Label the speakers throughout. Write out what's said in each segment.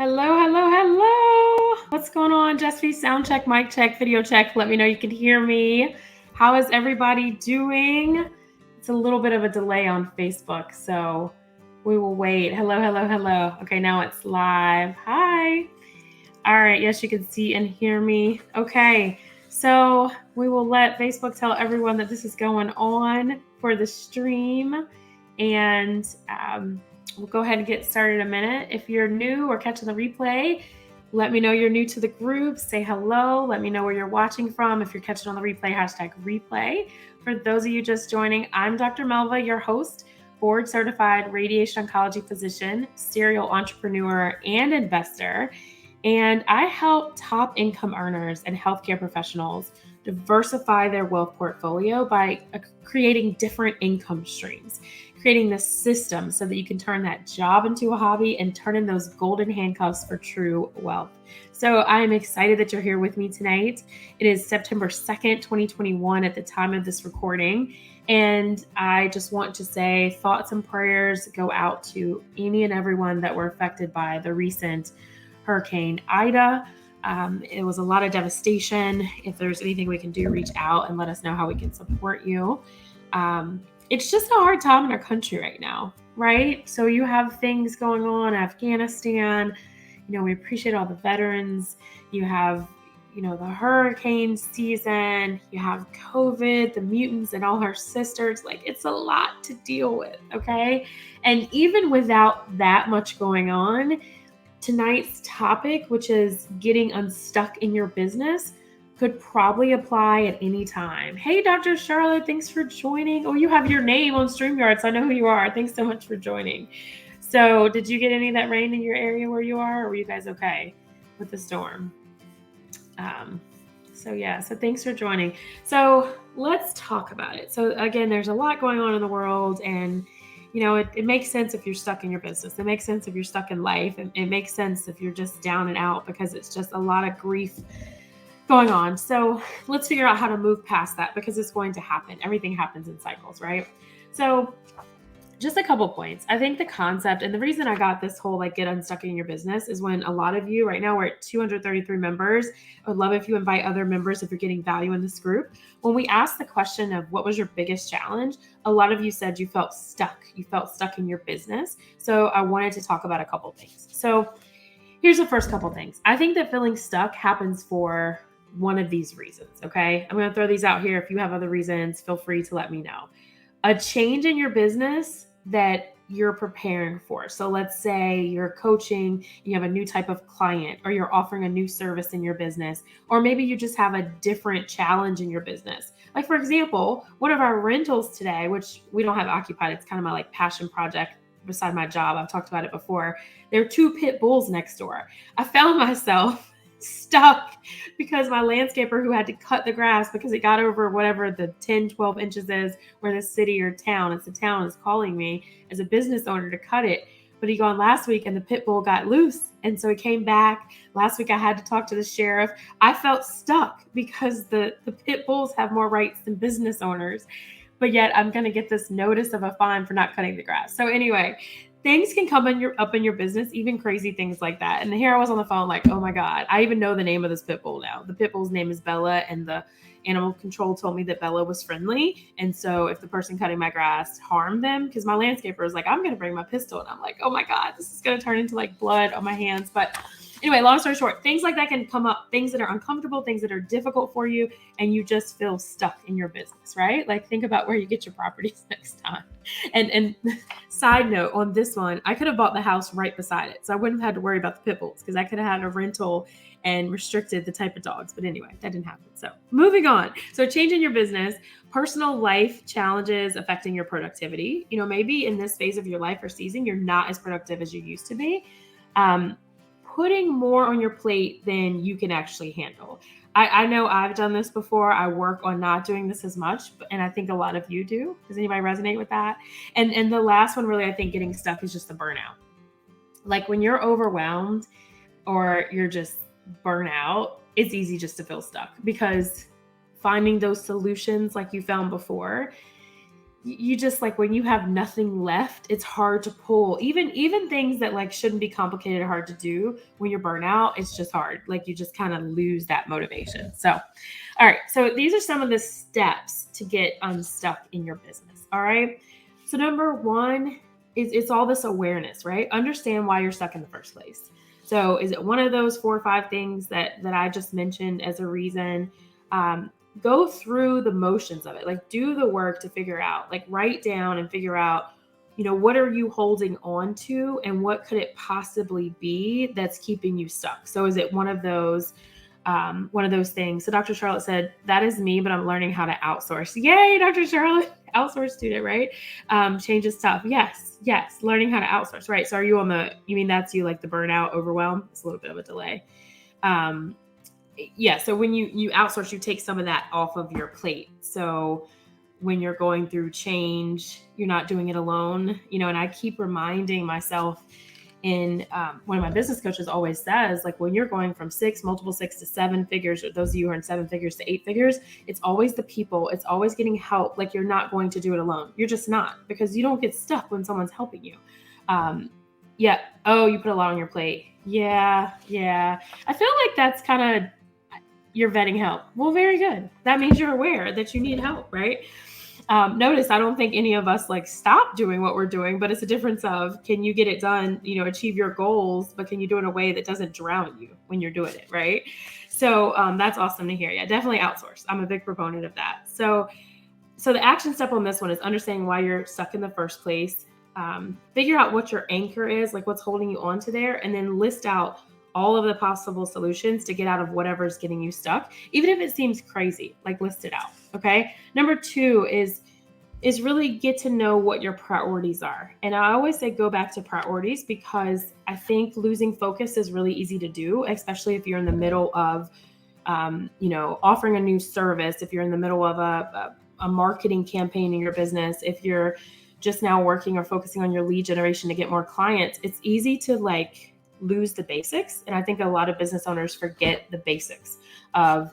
Speaker 1: Hello, hello, hello. What's going on, Jesse? Sound check, mic check, video check. Let me know you can hear me. How is everybody doing? It's a little bit of a delay on Facebook, so we will wait. Hello, hello, hello. Okay, now it's live. Hi. All right, yes, you can see and hear me. Okay, so we will let Facebook tell everyone that this is going on for the stream, and we'll go ahead and get started in a minute. If you're new or catching the replay, let me know you're new to the group. Say hello. Let me know where you're watching from. If you're catching on the replay, #replay. For those of you just joining, I'm Dr. Melva, your host, board certified radiation oncology physician, serial entrepreneur, and investor. And I help top income earners and healthcare professionals diversify their wealth portfolio by creating different income streams, creating this system so that you can turn that job into a hobby and turn in those golden handcuffs for true wealth. So I am excited that you're here with me tonight. It is September 2nd, 2021 at the time of this recording. And I just want to say thoughts and prayers go out to any and everyone that were affected by the recent Hurricane Ida. It was a lot of devastation. If there's anything we can do, reach out and let us know how we can support you. It's just a hard time in our country right now, right? So you have things going on in Afghanistan. We appreciate all the veterans. You have, the hurricane season. You have COVID, the mutants, and all our sisters. Like, it's a lot to deal with, okay? And even without that much going on, tonight's topic, which is getting unstuck in your business, could probably apply at any time. Hey, Dr. Charlotte, thanks for joining. Oh, you have your name on StreamYard, so I know who you are. Thanks so much for joining. So did you get any of that rain in your area where you are, or were you guys okay with the storm? So thanks for joining. So let's talk about it. So again, there's a lot going on in the world, and it makes sense if you're stuck in your business. It makes sense if you're stuck in life. It makes sense if you're just down and out, because it's just a lot of grief going on. So let's figure out how to move past that, because it's going to happen. Everything happens in cycles, right? So just a couple points. I think the concept, and the reason I got this whole get unstuck in your business, is when a lot of you, right now we're at 233 members. I would love if you invite other members if you're getting value in this group. When we asked the question of what was your biggest challenge, a lot of you said you felt stuck. You felt stuck in your business. So I wanted to talk about a couple things. So here's the first couple things. I think that feeling stuck happens for one of these reasons, okay? I'm going to throw these out here. If you have other reasons, feel free to let me know. A change in your business that you're preparing for. So let's say you're coaching, you have a new type of client, or you're offering a new service in your business, or maybe you just have a different challenge in your business. Like, for example, one of our rentals today, which we don't have occupied, it's kind of my passion project beside my job. I've talked about it before. There are 2 pit bulls next door. I found myself stuck because my landscaper, who had to cut the grass because it got over whatever the 10, 12 inches is where the city or town, it's the town, is calling me as a business owner to cut it. But he gone last week and the pit bull got loose. And so he came back. Last week I had to talk to the sheriff. I felt stuck because the pit bulls have more rights than business owners. But yet I'm going to get this notice of a fine for not cutting the grass. So anyway, things can come up in your business, even crazy things like that. And here I was on the phone oh my God, I even know the name of this pit bull now. The pit bull's name is Bella, and the animal control told me that Bella was friendly. And so if the person cutting my grass harmed them, because my landscaper was I'm going to bring my pistol. And I'm oh my God, this is going to turn into blood on my hands. But anyway, long story short, things like that can come up, things that are uncomfortable, things that are difficult for you, and you just feel stuck in your business, right? Think about where you get your properties next time. And side note on this one, I could have bought the house right beside it. So I wouldn't have had to worry about the pit bulls, because I could have had a rental and restricted the type of dogs. But anyway, that didn't happen. So moving on. So changing your business, personal life challenges affecting your productivity. Maybe in this phase of your life or season, you're not as productive as you used to be. Putting more on your plate than you can actually handle. I know I've done this before. I work on not doing this as much, and I think a lot of you do. Does anybody resonate with that? And the last one, really, I think getting stuck is just the burnout. When you're overwhelmed or you're just burnt out, it's easy just to feel stuck, because finding those solutions like you found before, you just like when you have nothing left, it's hard to pull even things that like shouldn't be complicated or hard to do. When you're burnt out, it's just hard. Like you just kind of lose that motivation. So all right, so these are some of the steps to get unstuck in your business. All right, so number one is it's all this awareness, right? Understand why you're stuck in the first place. So is it one of those 4 or 5 things that I just mentioned as a reason? Go through the motions of it, like do the work to figure out, like write down and figure out, what are you holding on to and what could it possibly be that's keeping you stuck? So is it one of those things? So Dr. Charlotte said, that is me, but I'm learning how to outsource. Yay, Dr. Charlotte, outsource student, right? Change is tough. Yes. Learning how to outsource, right? So are you you mean that's you like the burnout, overwhelm? It's a little bit of a delay. Yeah. So when you outsource, you take some of that off of your plate. So when you're going through change, you're not doing it alone, and I keep reminding myself in one of my business coaches always says, like when you're going from multiple 6 to 7 figures, or those of you who are in 7 figures to 8 figures, it's always the people, it's always getting help. Like you're not going to do it alone. You're just not, because you don't get stuck when someone's helping you. Yeah. Oh, you put a lot on your plate. Yeah. I feel like that's kind of, you're vetting help. Well, very good. That means you're aware that you need help, right? Notice I don't think any of us like stop doing what we're doing, but it's a difference of, can you get it done, achieve your goals, but can you do it in a way that doesn't drown you when you're doing it, right? So that's awesome to hear. Yeah, definitely outsource. I'm a big proponent of that. So the action step on this one is understanding why you're stuck in the first place. Figure out what your anchor is, like what's holding you onto there, and then list out all of the possible solutions to get out of whatever's getting you stuck, even if it seems crazy. Like list it out. Okay. Number 2 is really get to know what your priorities are. And I always say go back to priorities, because I think losing focus is really easy to do, especially if you're in the middle of, offering a new service, if you're in the middle of a marketing campaign in your business, if you're just now working or focusing on your lead generation to get more clients, it's easy to like lose the basics. And I think a lot of business owners forget the basics of,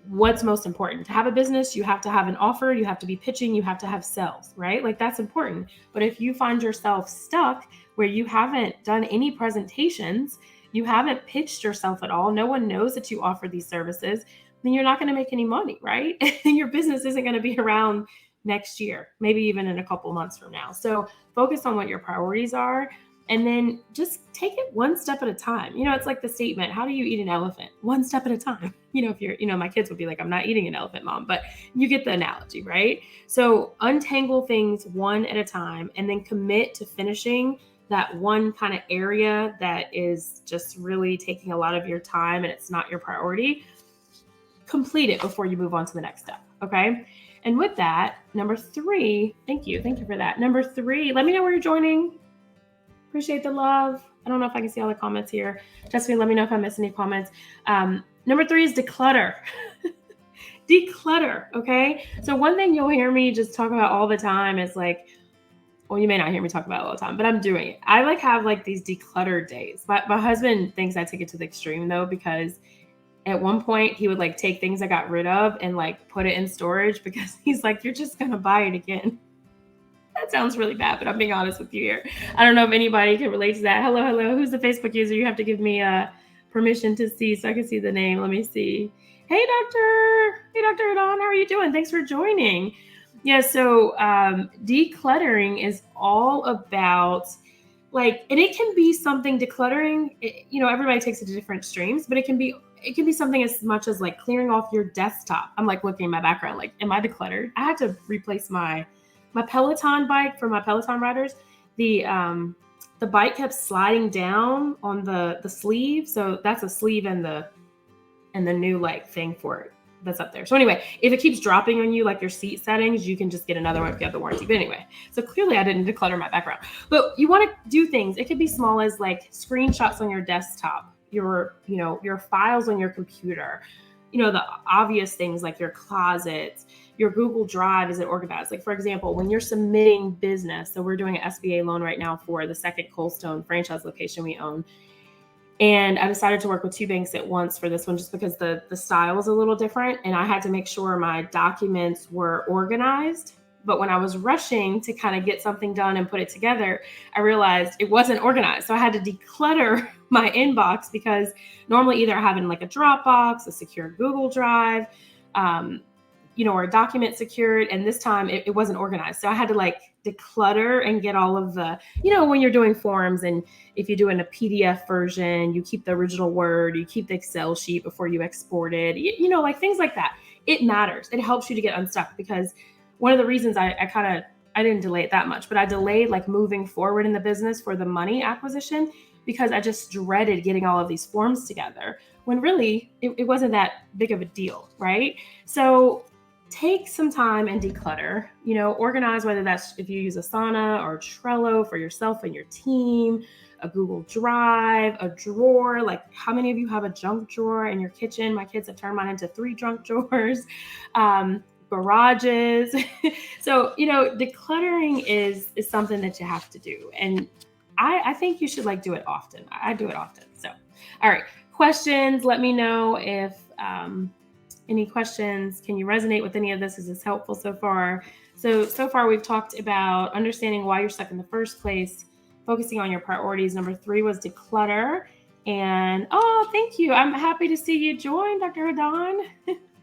Speaker 1: what's most important. To have a business, you have to have an offer, you have to be pitching, you have to have sales, right? Like that's important. But if you find yourself stuck where you haven't done any presentations, you haven't pitched yourself at all, no one knows that you offer these services, then you're not going to make any money, right? And your business isn't going to be around next year, maybe even in a couple months from now. So focus on what your priorities are. And then just take it one step at a time. It's like the statement, how do you eat an elephant? One step at a time. If you're, my kids would be like, I'm not eating an elephant, Mom, but you get the analogy, right? So untangle things one at a time, and then commit to finishing that one kind of area that is just really taking a lot of your time and it's not your priority. Complete it before you move on to the next step. Okay. And with that, number 3, thank you for that. Number 3, let me know where you're joining. Appreciate the love. I don't know if I can see all the comments here. Jessica, let me know if I missed any comments. Number 3 is declutter. Declutter, okay? So one thing you'll hear me just talk about all the time is like, well, you may not hear me talk about it all the time, but I'm doing it. I have these declutter days. My husband thinks I take it to the extreme though, because at one point he would take things I got rid of and put it in storage, because he's like, you're just going to buy it again. That sounds really bad, but I'm being honest with you here. I don't know if anybody can relate to that. Hello. Who's the Facebook user? You have to give me permission to see so I can see the name. Let me see. Hey, Dr. Adon, how are you doing? Thanks for joining. Yeah, so decluttering is all about and it can be something decluttering. Everybody takes it to different streams, but it can be something as much as clearing off your desktop. I'm looking at my background, am I decluttered? I had to replace my Peloton bike for my Peloton riders. The bike kept sliding down on the sleeve. So that's a sleeve and the new thing for it that's up there. So anyway, if it keeps dropping on you, your seat settings, you can just get another one if you have the warranty. But anyway, so clearly I didn't declutter my background. But you want to do things. It could be small as screenshots on your desktop, your files on your computer, the obvious things like your closets, your Google Drive, is it organized? For example, when you're submitting business, so we're doing an SBA loan right now for the second Coldstone franchise location we own. And I decided to work with 2 banks at once for this one, just because the style was a little different. And I had to make sure my documents were organized But when I was rushing to kind of get something done and put it together, I realized it wasn't organized. So I had to declutter my inbox, because normally either I have it in like a Dropbox, a secure Google Drive, or a document secured. And this time it wasn't organized. So I had to like declutter and get all of the, when you're doing forms, and if you do in a PDF version, you keep the original Word, you keep the Excel sheet before you export it, like things like that. It matters. It helps you to get unstuck, because one of the reasons I didn't delay it that much, but I delayed like moving forward in the business for the money acquisition, because I just dreaded getting all of these forms together, when really it wasn't that big of a deal, right? So take some time and declutter, organize, whether that's if you use Asana or Trello for yourself and your team, a Google Drive, a drawer. Like, how many of you have a junk drawer in your kitchen? My kids have turned mine into 3 junk drawers. Garages. So, decluttering is something that you have to do. And I think you should like do it often. I do it often. So, all right. Questions. Let me know if any questions. Can you resonate with any of this? Is this helpful so far? So far we've talked about understanding why you're stuck in the first place, focusing on your priorities. Number 3 was declutter. And thank you. I'm happy to see you join, Dr. Hadan.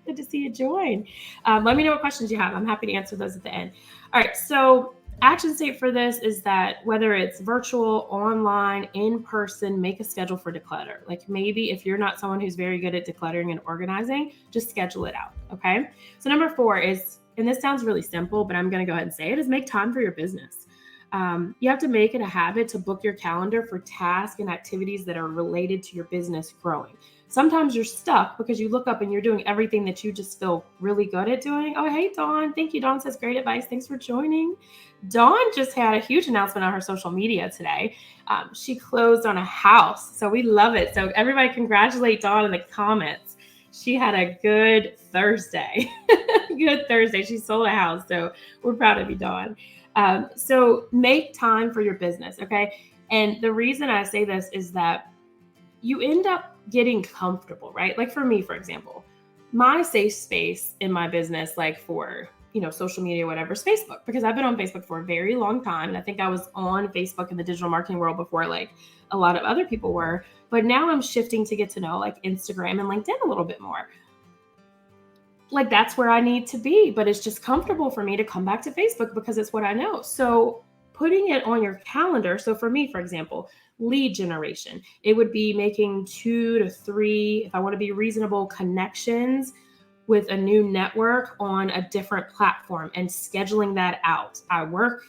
Speaker 1: Good to see you join. Let me know what questions you have. I'm happy to answer those at the end. All right. So action state for this is that whether it's virtual, online, in person, make a schedule for declutter. Like, maybe if you're not someone who's very good at decluttering and organizing, just schedule it out. Okay. So number 4 is, and this sounds really simple, but I'm going to go ahead and say it, is make time for your business. You have to make it a habit to book your calendar for tasks and activities that are related to your business growing. Sometimes you're stuck because you look up and you're doing everything that you just feel really good at doing. Oh, hey, Dawn. Thank you. Dawn says, great advice. Thanks for joining. Dawn just had a huge announcement on her social media today. She closed on a house. So we love it. So everybody congratulate Dawn in the comments. She had a good Thursday. Good Thursday. She sold a house. So we're proud of you, Dawn. So make time for your business. Okay. And the reason I say this is that you end up getting comfortable, right? Like for me, for example, my safe space in my business, like for, social media, whatever, is Facebook, because I've been on Facebook for a very long time. And I think I was on Facebook in the digital marketing world before like a lot of other people were, but now I'm shifting to get to know like Instagram and LinkedIn a little bit more. Like, that's where I need to be, but it's just comfortable for me to come back to Facebook because it's what I know. So putting it on your calendar. So for me, for example, lead generation, it would be making 2 to 3, if I want to be reasonable, connections with a new network on a different platform and scheduling that out. I work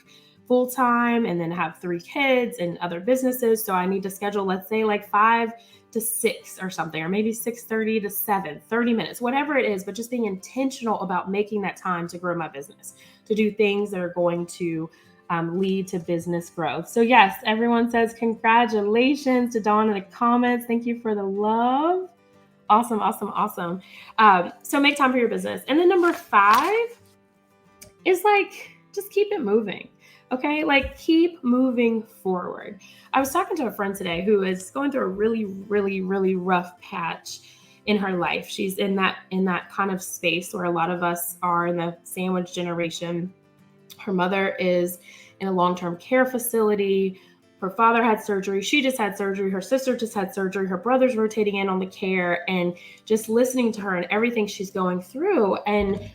Speaker 1: full time and then have 3 kids and other businesses. So I need to schedule, let's say like 5 to 6 or something, or maybe 6:30 to 7, 30 minutes, whatever it is, but just being intentional about making that time to grow my business, to do things that are going to lead to business growth. So yes, everyone says congratulations to Dawn in the comments. Thank you for the love. Awesome, awesome, awesome. So make time for your business. And then number 5 is like, just keep it moving. Okay. Like, keep moving forward. I was talking to a friend today who is going through a really, really, really rough patch in her life. She's in that kind of space where a lot of us are in the sandwich generation. Her mother is in a long-term care facility. Her father had surgery. She just had surgery. Her sister just had surgery. Her brother's rotating in on the care, and just listening to her and everything she's going through. And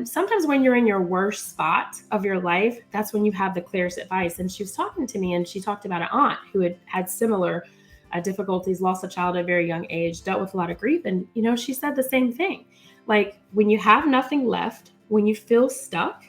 Speaker 1: sometimes when you're in your worst spot of your life, that's when you have the clearest advice. And she was talking to me, and she talked about an aunt who had similar difficulties, lost a child at a very young age, dealt with a lot of grief. And, she said the same thing. Like, when you have nothing left, when you feel stuck,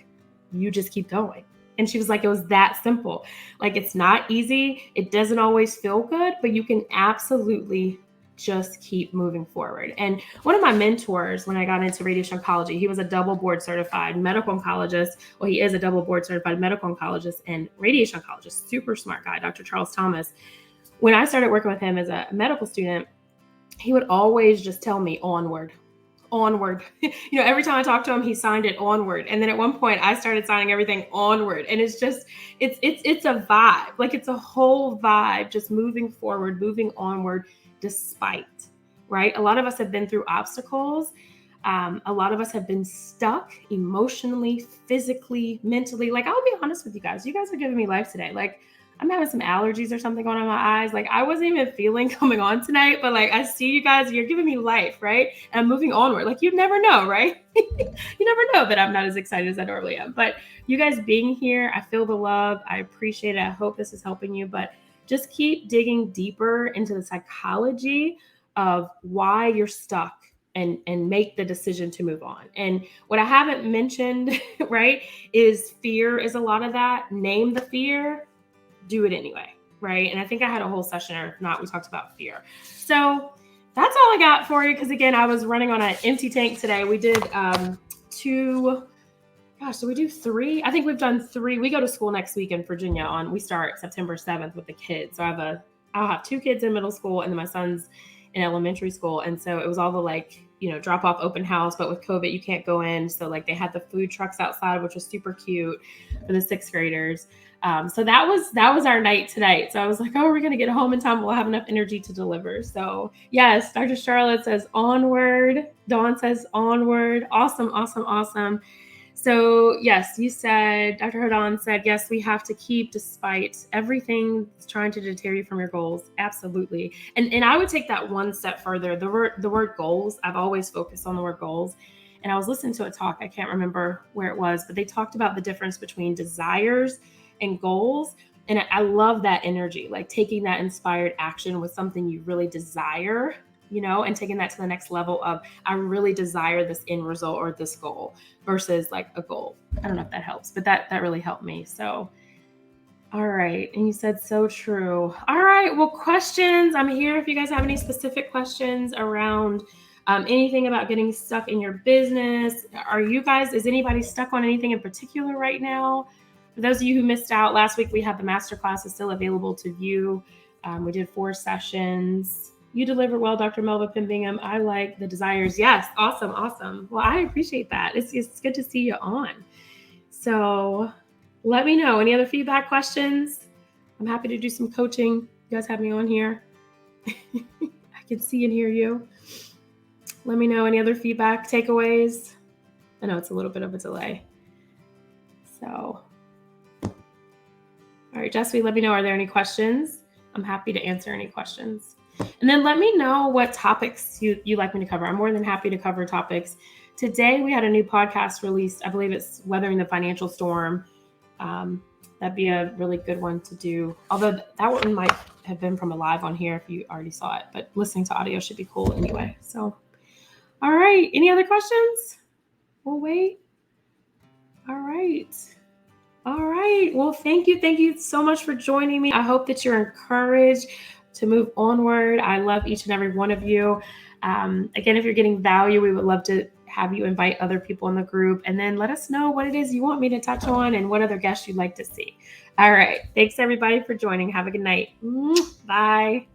Speaker 1: you just keep going. And she was like, it was that simple. Like, it's not easy. It doesn't always feel good, but you can absolutely just keep moving forward. And one of my mentors, when I got into radiation oncology, he was a double board certified medical oncologist. Well, he is a double board certified medical oncologist and radiation oncologist, super smart guy, Dr. Charles Thomas. When I started working with him as a medical student, he would always just tell me onward. Every time I talked to him, he signed it onward. And then at one point I started signing everything onward. And it's just, it's a vibe. Like, it's a whole vibe, just moving forward, moving onward, despite, right? A lot of us have been through obstacles. A lot of us have been stuck emotionally, physically, mentally. Like, I'll be honest with you guys. You guys are giving me life today. Like, I'm having some allergies or something going on in my eyes. Like, I wasn't even feeling coming on tonight, but like, I see you guys, you're giving me life, right? And I'm moving onward. Like, you never know, right? You never know that I'm not as excited as I normally am. But you guys being here, I feel the love. I appreciate it. I hope this is helping you. But just keep digging deeper into the psychology of why you're stuck and make the decision to move on. And what I haven't mentioned, right, is fear is a lot of that. Name the fear, do it anyway, right? And I think I had a whole session, or if not, we talked about fear. So that's all I got for you. Because again, I was running on an empty tank today. We did so we do 3. I think we've done 3. We go to school next week in Virginia we start September 7th with the kids. So I'll have 2 kids in middle school and then my son's in elementary school. And so it was all the drop off open house, but with COVID, you can't go in. So like they had the food trucks outside, which was super cute for the 6th graders. So that was our night tonight. So I was like, oh, we're going to get home in time. We'll have enough energy to deliver. So yes, Dr. Charlotte says onward. Dawn says onward. Awesome, awesome, awesome. So yes, you said, Dr. Hodon said, yes, we have to keep despite everything trying to deter you from your goals. Absolutely. And I would take that one step further. The word goals, I've always focused on the word goals. And I was listening to a talk, I can't remember where it was, but they talked about the difference between desires and goals. And I love that energy, like taking that inspired action with something you really desire, and taking that to the next level of, I really desire this end result or this goal versus like a goal. I don't know if that helps, but that really helped me. So, all right. And you said so true. All right. Well, questions. I'm here if you guys have any specific questions around anything about getting stuck in your business. Is anybody stuck on anything in particular right now? For those of you who missed out, last week we had the masterclass is still available to view. We did 4 sessions. You delivered well, Dr. Melvapinn-Bingham. I like the desires. Yes. Awesome. Awesome. Well, I appreciate that. It's good to see you on. So let me know. Any other feedback, questions? I'm happy to do some coaching. You guys have me on here. I can see and hear you. Let me know any other feedback, takeaways. I know it's a little bit of a delay. So, all right, Jesse, let me know. Are there any questions? I'm happy to answer any questions. And then let me know what topics you like me to cover. I'm more than happy to cover topics. Today, we had a new podcast released. I believe it's Weathering the Financial Storm. That'd be a really good one to do. Although that one might have been from a live on here if you already saw it. But listening to audio should be cool anyway. So, all right. Any other questions? We'll wait. All right. All right. Well, thank you. Thank you so much for joining me. I hope that you're encouraged to move onward. I love each and every one of you. Again, if you're getting value, we would love to have you invite other people in the group and then let us know what it is you want me to touch on and what other guests you'd like to see. All right. Thanks everybody for joining. Have a good night. Bye.